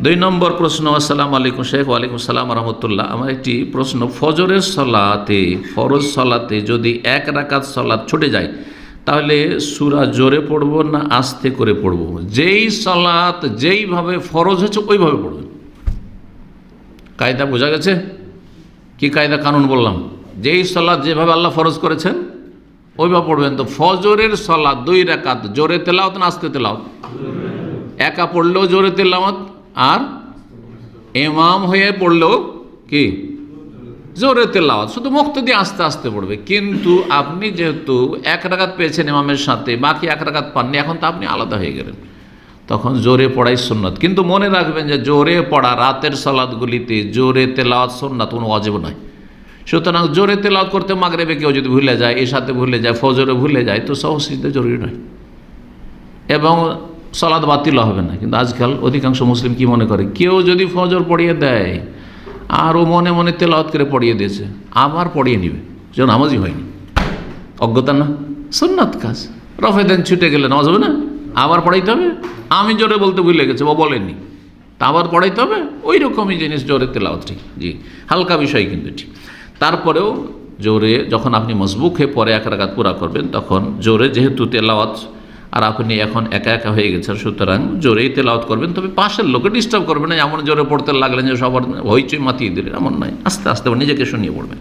2 নম্বর প্রশ্ন। আসসালামু আলাইকুম শেখ। ওয়ালাইকুম আসসালাম রহমতুল্লাহ। আমার একটি প্রশ্ন, ফজরের সলাতে, ফরজ সলাতে যদি 1 রাকাত সলাত ছুটে যায় তাহলে সূরা জোরে পড়ব না আস্তে করে পড়ব? যেই সলাত যেইভাবে ফরজ হচ্ছে ওইভাবে পড়বেন। কায়দা বোঝা গেছে? কি কায়দা কানুন বললাম? যেই সলাত যেভাবে আল্লাহ ফরজ করেছেন ওইভাবে পড়বেন। তো ফজরের সলাত 2 রাকাত জোরে তেলাওয়াত না আস্তে তেলাওয়াত? একা পড়লেও জোরে তেলাওয়াত, আর ইমাম হয়ে পড়লেও কি জোরে তেলাওয়াত। শুধু মুক্তদি আস্তে আস্তে পড়বে। কিন্তু আপনি যেহেতু 1 রাকাত পেয়েছেন ইমামের সাথে, বাকি 1 রাকাত পাননি, এখন তো আপনি আলাদা হয়ে গেলেন, তখন জোরে পড়াই সুন্নাত। কিন্তু মনে রাখবেন যে জোরে পড়া রাতের সালাতগুলিতে জোরে তেলাওয়াত সুন্নাত, কোনো ওয়াজিব নয়। সুতরাং জোরে তেলাওয়াত করতে মাগরিবে কেউ যদি ভুলে যায়, এশাতে ভুলে যায়, ফজরে ভুলে যায়, তো সাহু সিজদা জরুরি নয় এবং সালাত বাতিল হবে না। কিন্তু আজকাল অধিকাংশ মুসলিম কি মনে করে, কেউ যদি ফজর পড়িয়ে দেয় আর ও মনে মনে তেলাওয়াত করে পড়িয়ে দিয়েছে, আবার পড়িয়ে নিবে, যে নামাজই হয়নি। অজ্ঞতা না? সুন্নাত কাজ। রফে দেন ছুটে গেলে নামাজ হবে না? আবার পড়াইতে হবে? আমি জোরে বলতে ভুলে গেছে, ও বলেননি, তা আবার পড়াইতে হবে? ওই রকমই জিনিস জোরে তেলাওয়াত, ঠিক, জি, হালকা বিষয় কিন্তু ঠিক। তারপরেও জোরে যখন আপনি মজবুক হয়ে পরে 1 রাকাত পুরা করবেন, তখন জোরে যেহেতু তেলাওয়াত, আর আপনি এখন একা একা হয়ে গেছেন, সুতরাং জোরেই তেলাওয়াত করবেন। তবে পাশের লোকে ডিস্টার্ব করবেন না, এমন জোরে পড়তে লাগলেন যে সবার হইচই মাতিয়ে দিলেন, এমন নয়। আস্তে আস্তে নিজেকে শুনিয়ে পড়বেন।